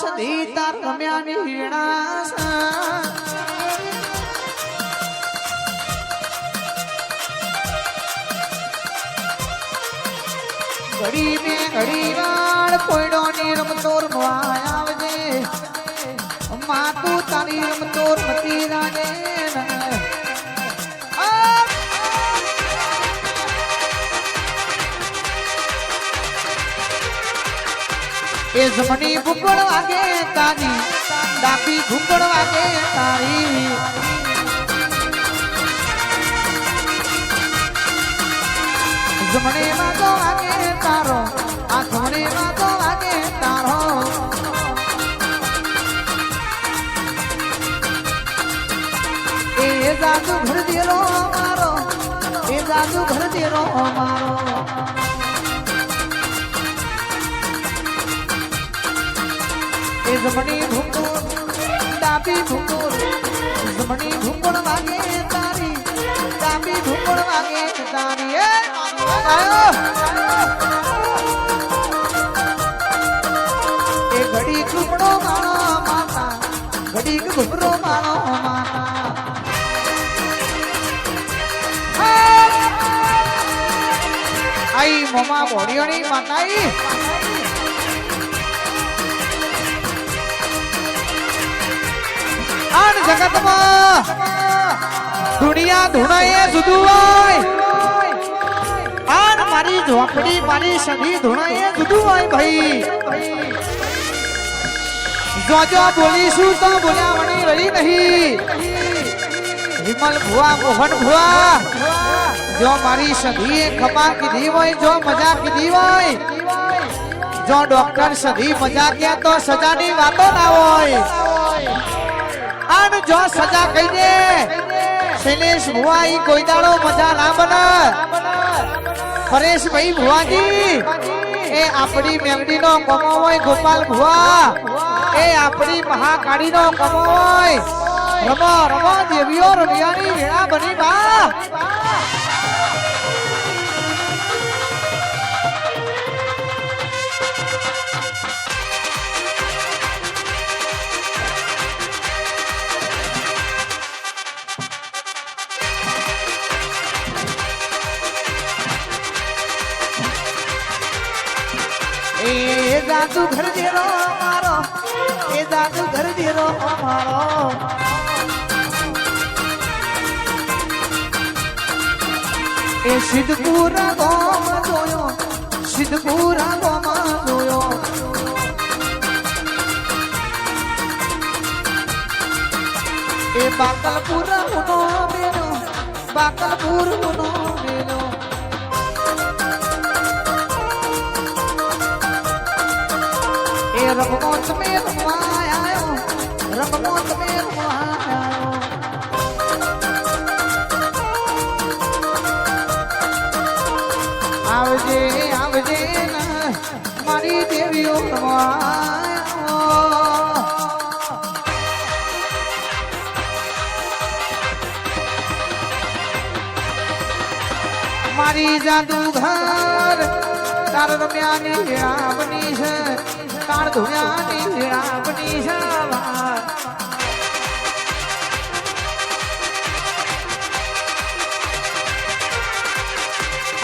સધી તાર રમ્યાની વીણા ઘડી ને ઘડી વાળ કોઈડો ની રમતો રમવા આવજે માતું તારી રમતો રમતી રાજે એ જમણી ભૂગોળ વાગે તારી ડાબી ભૂગોળ વાગે તારી જમણી વાગો વાગે તારો આ જમણી વાગો વાગે તારો એ જાદુ ભર દેરો મારો એ જાદુ ભર દેરો મારો એ જમણી ભૂગોળ ડાબી ભૂગોળ જમણી ભૂગોળ વાગે તારી ડાબી ભૂગોળ વાગે તારી એ ઘડી ઘૂમડો મારો માતા ઘડી ઘૂમરો મારો માતા આઈ મોમા બોડીઓની માતાઈ આન જગતમાં દુનિયા ધૂણાએ જુદું હોય આન મારી ઝોપડી મારી સધી ધૂણાએ જુદું હોય ભાઈ જો જો બોલીશું તો બોલ્યા વણી રહી નહીં વિમલ ભુવા મોહન ભુવા જો મારી સધીએ ખમા કીધી હોય જો મજા કીધી હોય જો ડોક્ટર સધી મજા કહે તો સજાની વાતો ના હોય આન જો સજા કહી દે શૈલેષ ભુવા ઈ કોઈ દાડો મજા ના બને પરેશભાઈ ભુવાજી એ આપણી મેલડી નો કમો હોય ગોપાલ ભુવા એ આપણી મહાકાળી નો કમો હોય રમો રમો દેવીઓ રણિયાની વેળા બની બા એ જાદુ ઘર દેરો મારો એ જાદુ ઘર દેરો મારો એ સિદ્ધપુરા ગોમ જોયો સિદ્ધપુરા ગોમ જોયો એ બાકલપુરા ઉનો બેનો બાકલપુર ઉનો બેનો રંગમોત में रमायो रंगमोत में रमायो आवजे आवजे ना मारी देवीओ रमायो मारी जादूगर तार रम्यानी आवनी है તાર ધુયાની રામની સવાર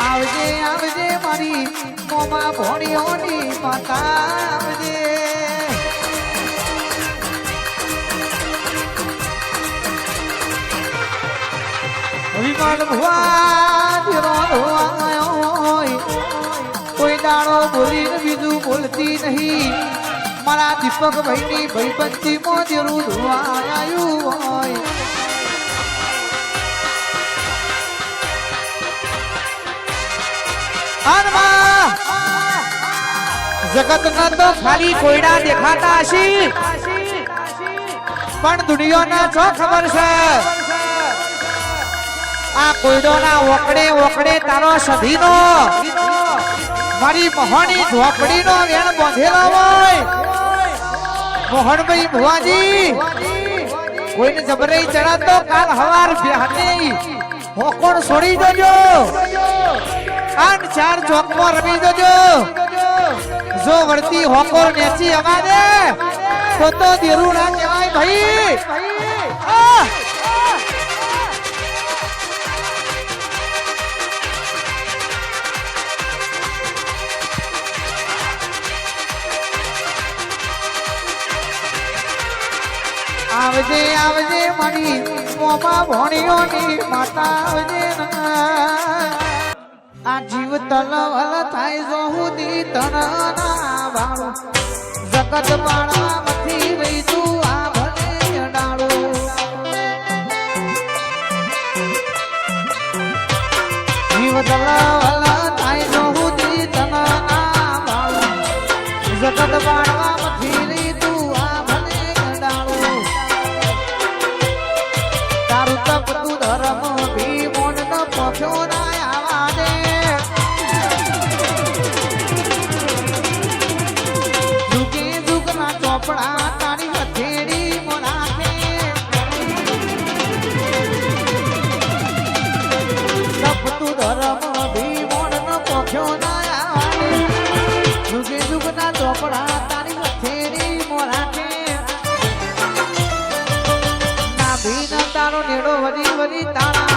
આવજે આવજે મારી મોમા ભોણીઓની માતા આવજે વિમલ ભુવા ધીરો ધોવાયો કોઈ દાડો બોલીને બીજું બોલતી નહીં મારા દીપક ભાઈની ભાઈબંધી માં દેરું ધોવાયું હોય જગત ના તો ખાલી કોયડા દેખાતા હશે પણ દુનિયાના છો ખબર છે આ કોયડો ના ઓકડે ઓકડે તારો સધીનો મારી મોહની ઝોપડી નો વેણ બાંધેલો હોય મોહનભાઈ ભુવાજી કોઈને જબરાઈ ચડાતો કાલ હવાર બેહતે હોકોણ છોડી દેજો આન ચાર ચોકમાં રમી દેજો જો વળતી હોકોર નેચી અમારે તો દેરું ના કહેવાય ભાઈ આવજે આવજે મણી મોમાં ભણ્યોની માતા આવજે આ જીવ તલવલ થાય જો હુદી તણના વાળો જગત પાળવા મથી રહી તું આ ભલે ડાળો જીવ તલવલ થાય જો હુદી તણના વાળો જગત પાળવા મથી રહી તું આ ભલે ડાળો તારું તપ તું ધર્મ ભી મોન ન પોખ્યો ના આવા દે જુગે જુગના ચોપડા તારી હથેળી મોનાથે તપ તું ધર્મ ભી મોન ન પોખ્યો ના આવા દે જુગે જુગના ચોપડા તારી હથેળી મોનાથે ના ભીન તારો નેડો વરી વરી તારા